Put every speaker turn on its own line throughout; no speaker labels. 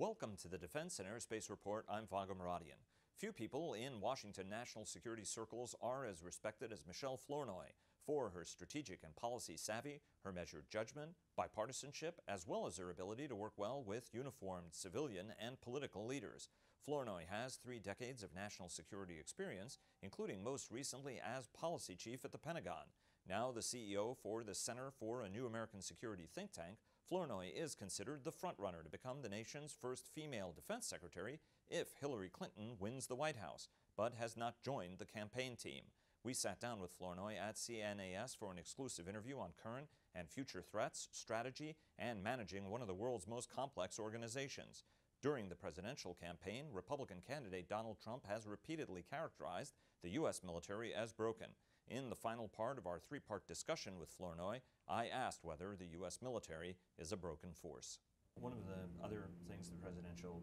Welcome to the Defense and Aerospace Report. I'm Vago Muradian. Few people in Washington national security circles are as respected as Michèle Flournoy for her strategic and policy savvy, her measured judgment, bipartisanship, as well as her ability to work well with uniformed civilian and political leaders. Flournoy has 3 decades of national security experience, including most recently as policy chief at the Pentagon. Now the CEO for the Center for a New American Security think tank, Flournoy is considered the frontrunner to become the nation's first female defense secretary if Hillary Clinton wins the White House, but has not joined the campaign team. We sat down with Flournoy at CNAS for an exclusive interview on current and future threats, strategy, and managing one of the world's most complex organizations. During the presidential campaign, Republican candidate Donald Trump has repeatedly characterized the U.S. military as broken. In the final part of our 3-part discussion with Flournoy, I asked whether the U.S. military is a broken force. One of the other things the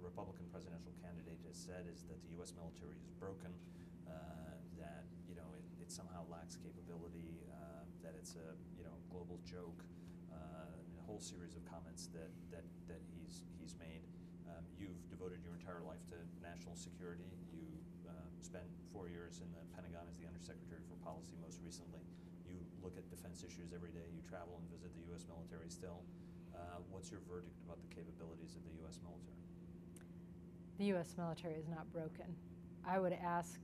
Republican presidential candidate has said is that the U.S. military is broken, that it somehow lacks capability, that it's a global joke, a whole series of comments that he's made. You've devoted your entire life to national security. You spent 4 years in the Pentagon as the Undersecretary for Policy most recently. You look at defense issues every day. You travel and visit the U.S. military still. What's your verdict about the capabilities of the U.S. military?
The U.S. military is not broken. I would ask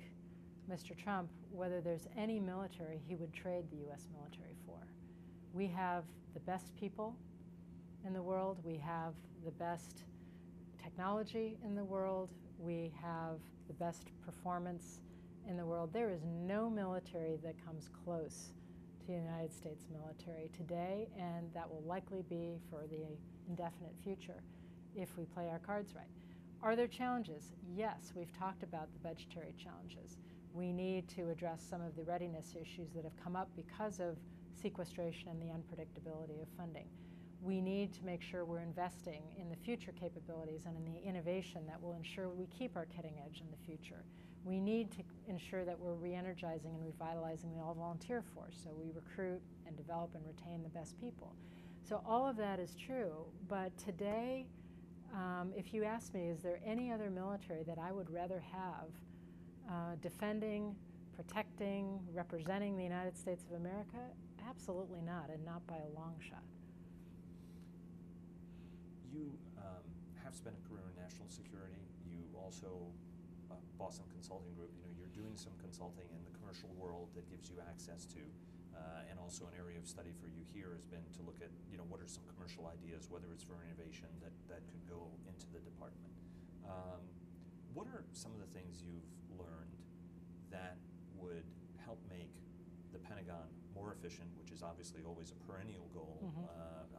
Mr. Trump whether there's any military he would trade the U.S. military for. We have the best people in the world. We have the best technology in the world. We have the best performance in the world. There is no military that comes close to the United States military today, and that will likely be for the indefinite future if we play our cards right. Are there challenges? Yes, we've talked about the budgetary challenges. We need to address some of the readiness issues that have come up because of sequestration and the unpredictability of funding. We need to make sure we're investing in the future capabilities and in the innovation that will ensure we keep our cutting edge in the future. We need to ensure that we're re-energizing and revitalizing the all-volunteer force, so we recruit and develop and retain the best people. So all of that is true, but today, if you ask me, is there any other military that I would rather have defending, protecting, representing the United States of America? Absolutely not, and not by a long shot.
You have spent a career in national security. You also, Boston Consulting Group, you're doing some consulting in the commercial world that gives you access to, and also an area of study for you here has been to look at, what are some commercial ideas, whether it's for innovation that could go into the department. What are some of the things you've learned that would help make the Pentagon more efficient, which is obviously always a perennial goal,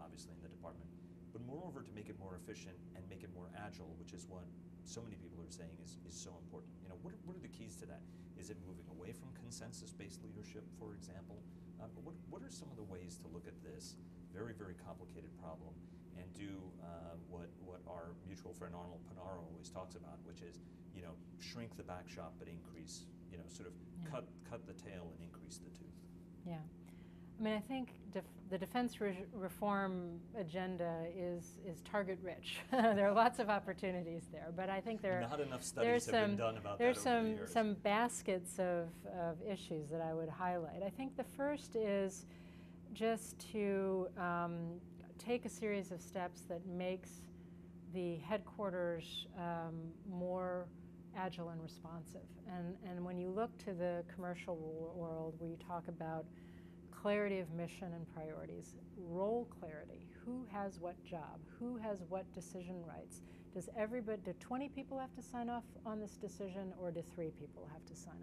obviously in the department, but moreover to make it more efficient and make it more agile, which is what so many people are saying is so important. What are the keys to that? Is it moving away from consensus-based leadership, for example? But what are some of the ways to look at this very, very complicated problem and do what our mutual friend Arnold Panaro always talks about, which is, shrink the back shop but increase, cut the tail and increase the tooth.
Yeah. I mean, I think the defense reform agenda is target rich. There are lots of opportunities there, but I think
not enough studies have been done about that over the years.
Some baskets of issues that I would highlight. I think the first is just to take a series of steps that makes the headquarters more agile and responsive. And when you look to the commercial world, where you talk about clarity of mission and priorities, role clarity, who has what job, who has what decision rights, do 20 people have to sign off on this decision, or do 3 people have to sign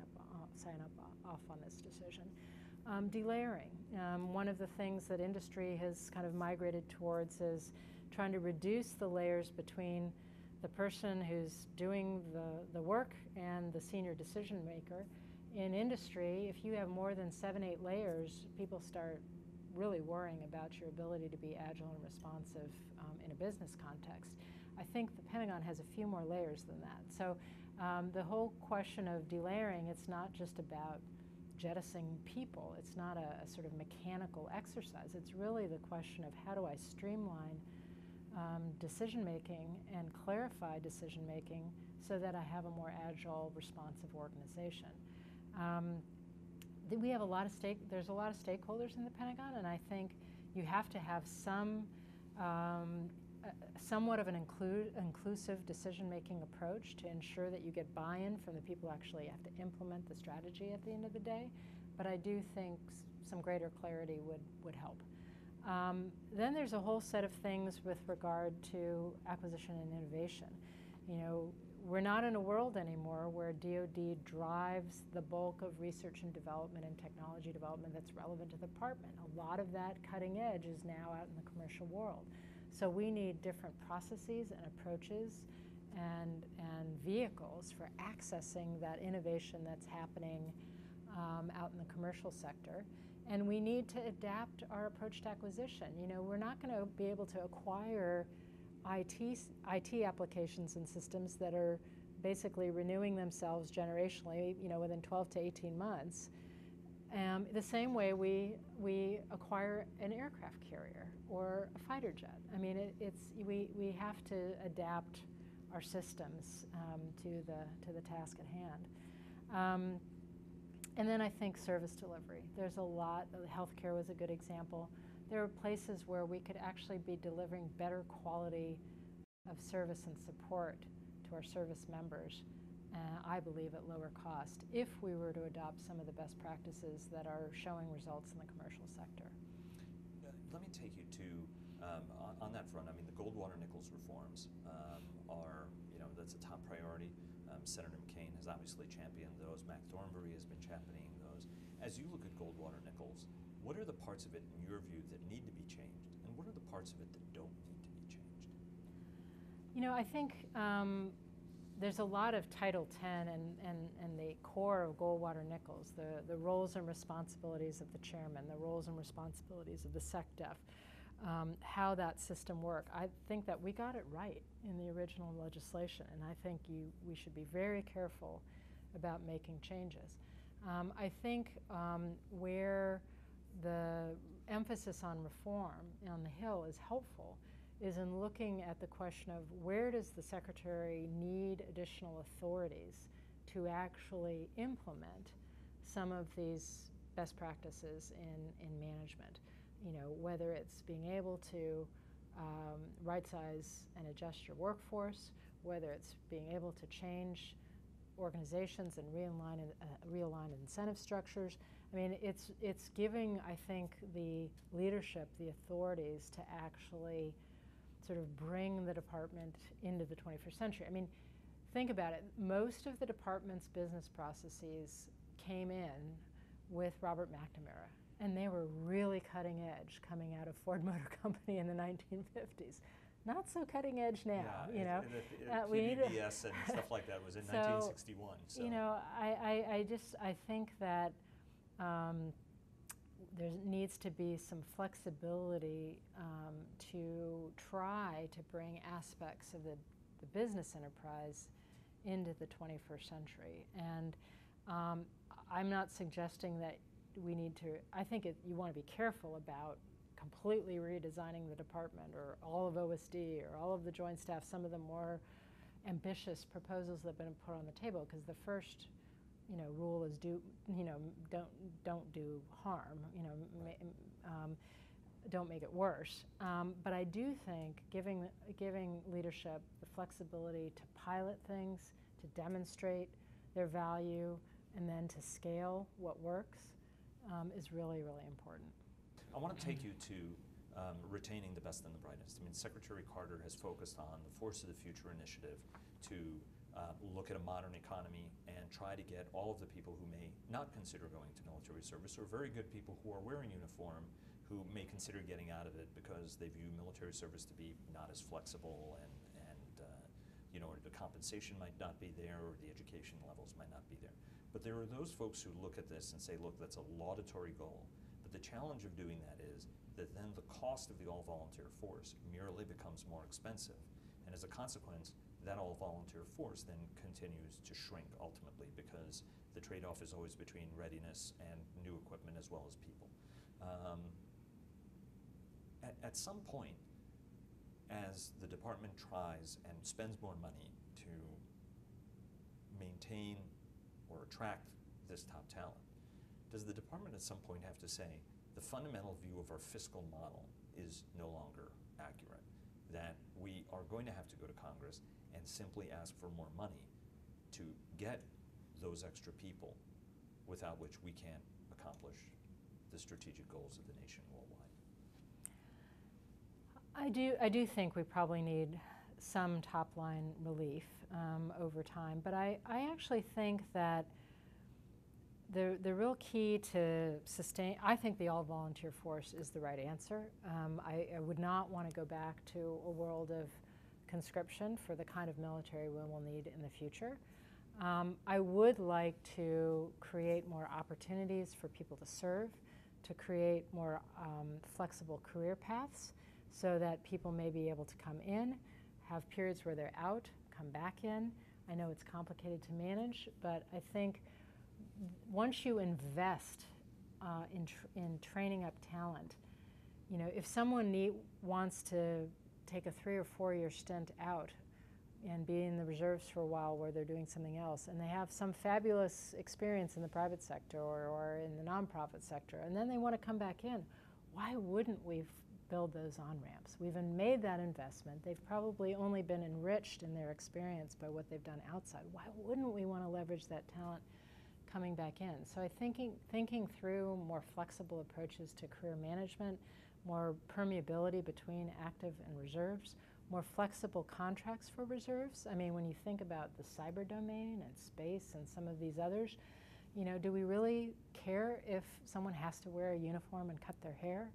off on this decision? Delayering. One of the things that industry has kind of migrated towards is trying to reduce the layers between the person who's doing the work and the senior decision maker. In industry, if you have more than 7, 8 layers, people start really worrying about your ability to be agile and responsive in a business context. I think the Pentagon has a few more layers than that. So the whole question of delayering, it's not just about jettisoning people. It's not a sort of mechanical exercise. It's really the question of how do I streamline decision-making and clarify decision-making so that I have a more agile, responsive organization. We have there's a lot of stakeholders in the Pentagon, and I think you have to have somewhat of an inclusive decision-making approach to ensure that you get buy-in from the people who actually have to implement the strategy at the end of the day. But I do think some greater clarity would help. Then there's a whole set of things with regard to acquisition and innovation. You know, we're not in a world anymore where DoD drives the bulk of research and development and technology development that's relevant to the department. A lot of that cutting edge is now out in the commercial world. So we need different processes and approaches and vehicles for accessing that innovation that's happening out in the commercial sector. And we need to adapt our approach to acquisition. You know, we're not going to be able to acquire IT applications and systems that are basically renewing themselves generationally, you know, within 12 to 18 months. The same way we acquire an aircraft carrier or a fighter jet. I mean, we have to adapt our systems to the task at hand. And then I think service delivery. There's a lot. Healthcare was a good example. There are places where we could actually be delivering better quality of service and support to our service members, I believe at lower cost, if we were to adopt some of the best practices that are showing results in the commercial sector.
Let me take you to, on that front, I mean, the Goldwater-Nichols reforms are, you know, that's a top priority. Senator McCain has obviously championed those. Mac Thornberry has been championing those. As you look at Goldwater-Nichols, what are the parts of it, in your view, that need to be changed, and what are the parts of it that don't need to be changed?
You know, I think there's a lot of Title X and the core of Goldwater-Nichols, the roles and responsibilities of the chairman, the roles and responsibilities of the SecDef, how that system works. I think that we got it right in the original legislation, and I think we should be very careful about making changes. I think where the emphasis on reform on the Hill is helpful is in looking at the question of where does the Secretary need additional authorities to actually implement some of these best practices in management. You know, whether it's being able to right-size and adjust your workforce, whether it's being able to change organizations and realign incentive structures. I mean, it's giving, I think, the leadership the authorities to actually sort of bring the department into the 21st century. I mean, think about it. Most of the department's business processes came in with Robert McNamara, and they were really cutting edge coming out of Ford Motor Company in the 1950s. Not so cutting edge now,
yeah,
you know.
We need PBS and stuff like that was in 1961. So
you know, I think that there needs to be some flexibility to try to bring aspects of the business enterprise into the 21st century. And I'm not suggesting that we need to, I think you want to be careful about completely redesigning the department or all of OSD or all of the Joint Staff, some of the more ambitious proposals that have been put on the table, because the first, you know, rule is don't do harm, you know, don't make it worse. But I do think giving leadership the flexibility to pilot things, to demonstrate their value, and then to scale what works is really, really important.
I want to take you to retaining the best and the brightest. I mean, Secretary Carter has focused on the Force of the Future initiative to look at a modern economy and try to get all of the people who may not consider going to military service, or very good people who are wearing uniform who may consider getting out of it because they view military service to be not as flexible and you know, the compensation might not be there or the education levels might not be there. But there are those folks who look at this and say, look, that's a laudatory goal. But the challenge of doing that is that then the cost of the all-volunteer force merely becomes more expensive. And as a consequence, that all-volunteer force then continues to shrink ultimately, because the trade-off is always between readiness and new equipment as well as people. At some point, as the department tries and spends more money to maintain or attract this top talent, does the department at some point have to say the fundamental view of our fiscal model is no longer accurate, that we are going to have to go to Congress and simply ask for more money to get those extra people, without which we can't accomplish the strategic goals of the nation worldwide?
I do think we probably need some top-line relief over time, but I actually think that the real key to sustain, I think the all-volunteer force is the right answer. I would not want to go back to a world of conscription for the kind of military we will need in the future. I would like to create more opportunities for people to serve, to create more flexible career paths so that people may be able to come in, have periods where they're out, come back in. I know it's complicated to manage, but I think once you invest in training up talent, you know, if someone wants to take a 3 or 4 year stint out and be in the reserves for a while where they're doing something else, and they have some fabulous experience in the private sector or in the nonprofit sector, and then they want to come back in, why wouldn't we build those on-ramps? We've made that investment. They've probably only been enriched in their experience by what they've done outside. Why wouldn't we want to leverage that talent coming back in? So I thinking through more flexible approaches to career management, more permeability between active and reserves, more flexible contracts for reserves. I mean, when you think about the cyber domain and space and some of these others, you know, do we really care if someone has to wear a uniform and cut their hair?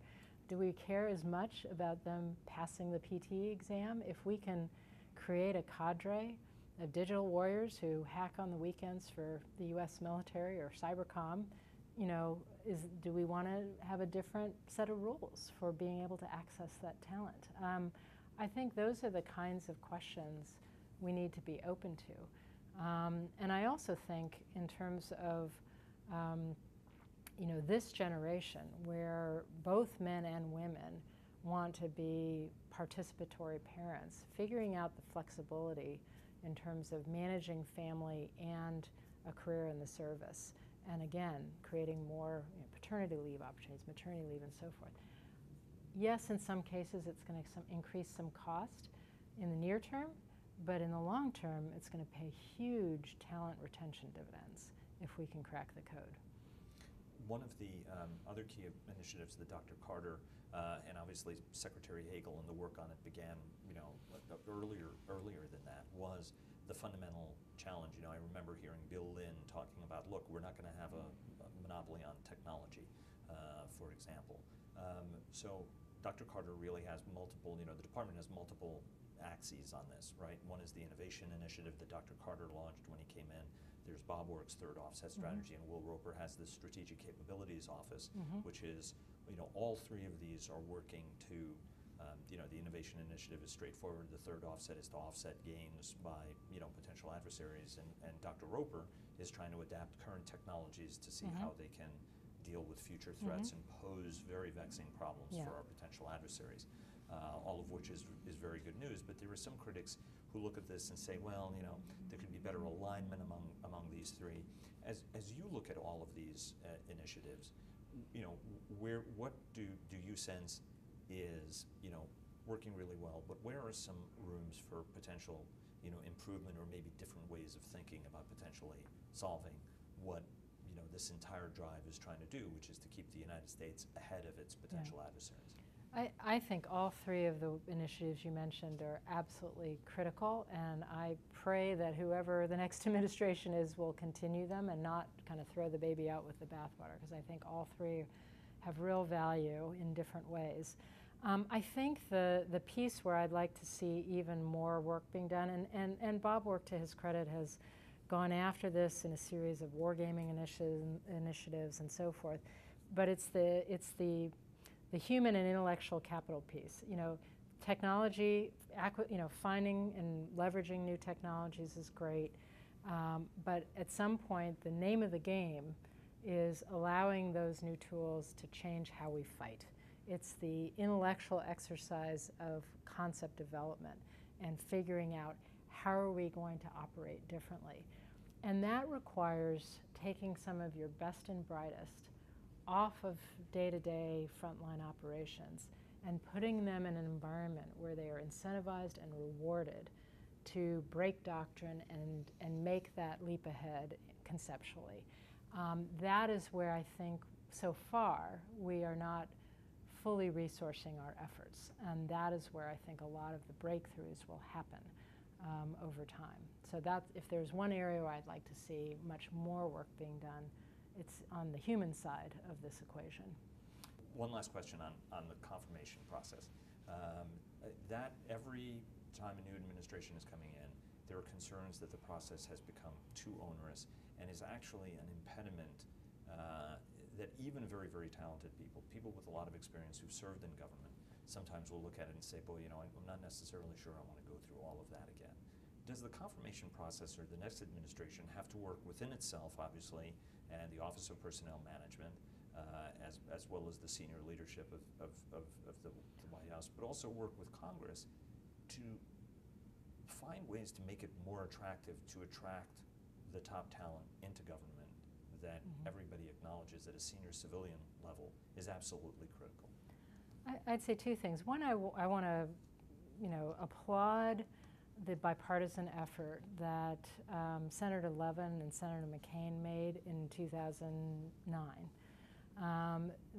Do we care as much about them passing the PT exam? If we can create a cadre of digital warriors who hack on the weekends for the US military or cybercom, you know, do we want to have a different set of rules for being able to access that talent? I think those are the kinds of questions we need to be open to. And I also think in terms of you know, this generation where both men and women want to be participatory parents, figuring out the flexibility in terms of managing family and a career in the service, and again, creating more, you know, paternity leave opportunities, maternity leave, and so forth. Yes, in some cases it's going to increase some cost in the near term, but in the long term it's going to pay huge talent retention dividends if we can crack the code.
One of the other key initiatives that Dr. Carter and obviously Secretary Hagel and the work on it began, you know, earlier than that, was the fundamental challenge. You know, I remember hearing Bill Lynn talking about, look, we're not going to have a monopoly on technology, for example. So Dr. Carter really has multiple, you know, the department has multiple axes on this, right? One is the innovation initiative that Dr. Carter launched when he came in. There's Bob Work's third offset strategy, and Will Roper has the Strategic Capabilities Office, which is, you know, all three of these are working to, you know, the innovation initiative is straightforward. The third offset is to offset gains by, you know, potential adversaries, and Dr. Roper is trying to adapt current technologies to see how they can deal with future threats and pose very vexing problems for our potential adversaries. All of which is very good news, but there are some critics who look at this and say, well, you know, there could be better alignment among these three. As you look at all of these initiatives, you know, what do you sense is, you know, working really well, but where are some rooms for potential, you know, improvement or maybe different ways of thinking about potentially solving what, you know, this entire drive is trying to do, which is to keep the United States ahead of its potential adversaries?
I think all three of the initiatives you mentioned are absolutely critical, and I pray that whoever the next administration is will continue them and not kind of throw the baby out with the bathwater, because I think all three have real value in different ways. I think the piece where I'd like to see even more work being done, and Bob Work, to his credit, has gone after this in a series of wargaming initiatives and so forth, but it's the human and intellectual capital piece. You know, technology, you know, finding and leveraging new technologies is great, but at some point the name of the game is allowing those new tools to change how we fight. It's the intellectual exercise of concept development and figuring out how are we going to operate differently. And that requires taking some of your best and brightest off of day-to-day frontline operations and putting them in an environment where they are incentivized and rewarded to break doctrine and make that leap ahead conceptually. That is where I think so far we are not fully resourcing our efforts, and that is where I think a lot of the breakthroughs will happen over time. So that, if there's one area where I'd like to see much more work being done, it's on the human side of this equation.
One last question on the confirmation process. That every time a new administration is coming in, there are concerns that the process has become too onerous and is actually an impediment that even very, very talented people with a lot of experience who've served in government, sometimes will look at it and say, boy, you know, I'm not necessarily sure I want to go through all of that again. Does the confirmation process or the next administration have to work within itself, obviously, and the Office of Personnel Management, as well as the senior leadership of the White House, but also work with Congress to find ways to make it more attractive to attract the top talent into government that everybody acknowledges at a senior civilian level is absolutely critical?
I'd say two things. One, I want to, applaud the bipartisan effort that Senator Levin and Senator McCain made in 2009.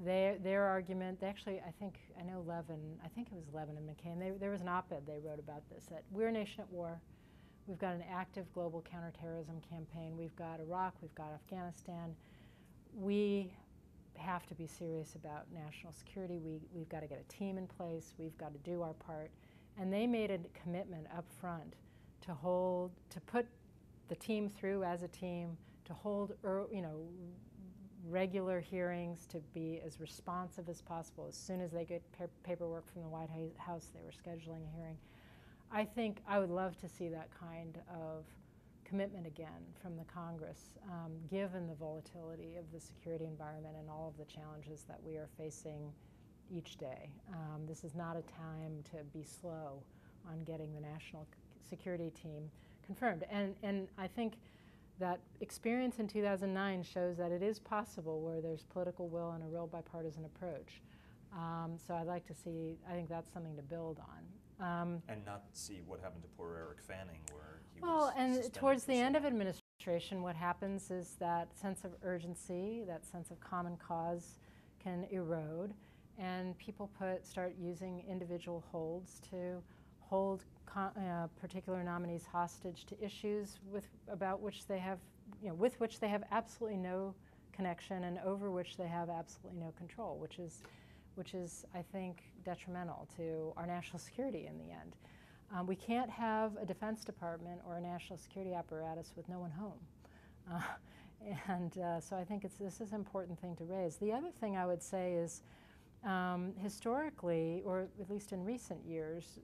Their argument, I think it was Levin and McCain, there was an op-ed they wrote about this, that we're a nation at war. We've got an active global counterterrorism campaign. We've got Iraq. We've got Afghanistan. We have to be serious about national security. We've got to get a team in place. We've got to do our part. And they made a commitment up front to put the team through as a team, to hold regular hearings, to be as responsive as possible. As soon as they get paperwork from the White House, they were scheduling a hearing. I think I would love to see that kind of commitment again from the Congress, given the volatility of the security environment and all of the challenges that we are facing each day. This is not a time to be slow on getting the national security team confirmed. And I think that experience in 2009 shows that it is possible where there's political will and a real bipartisan approach. So I'd like to see, I think that's something to build on.
And not see what happened to poor Eric Fanning, where he was
well, and
suspended
towards the end of
long.
administration, what happens is that sense of urgency, that sense of common cause can erode, and people start using individual holds to hold particular nominees hostage to issues with which they have absolutely no connection and over which they have absolutely no control, which is, I think, detrimental to our national security in the end. We can't have a Defense Department or a national security apparatus with no one home. So I think this is an important thing to raise. The other thing I would say is, historically, or at least in recent years,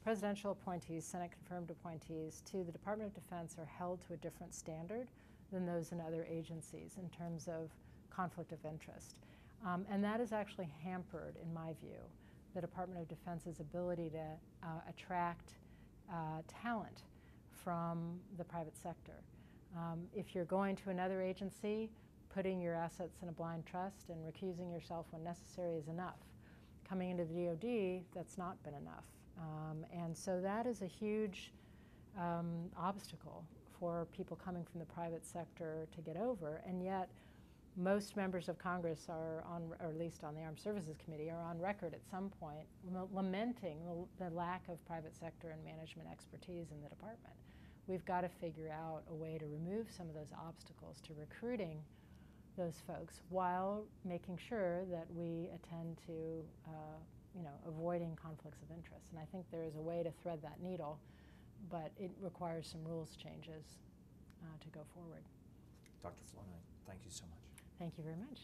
presidential appointees, Senate-confirmed appointees to the Department of Defense are held to a different standard than those in other agencies in terms of conflict of interest. And that has actually hampered, in my view, the Department of Defense's ability to attract talent from the private sector. If you're going to another agency, putting your assets in a blind trust and recusing yourself when necessary is enough. Coming into the DoD, that's not been enough. And so that is a huge obstacle for people coming from the private sector to get over, and yet most members of Congress are or at least on the Armed Services Committee, are on record at some point lamenting the lack of private sector and management expertise in the department. We've got to figure out a way to remove some of those obstacles to recruiting those folks while making sure that we attend to avoiding conflicts of interest. And I think there is a way to thread that needle, but it requires some rules changes to go forward.
Dr. Flournoy, thank you so much.
Thank you very much.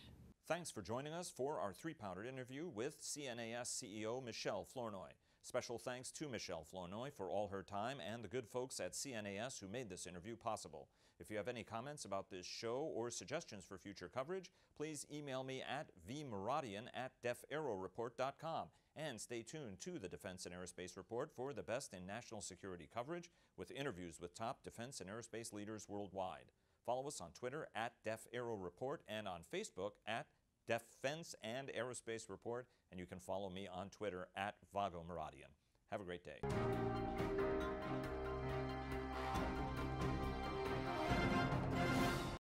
Thanks for joining us for our three-parter interview with CNAS CEO Michèle Flournoy. Special thanks to Michèle Flournoy for all her time and the good folks at CNAS who made this interview possible. If you have any comments about this show or suggestions for future coverage, please email me at vmuradian@defaeroreport.com. And stay tuned to the Defense and Aerospace Report for the best in national security coverage with interviews with top defense and aerospace leaders worldwide. Follow us on Twitter at DefAeroReport and on Facebook at Defense and Aerospace Report, and you can follow me on Twitter at Vago Muradian. Have a great day.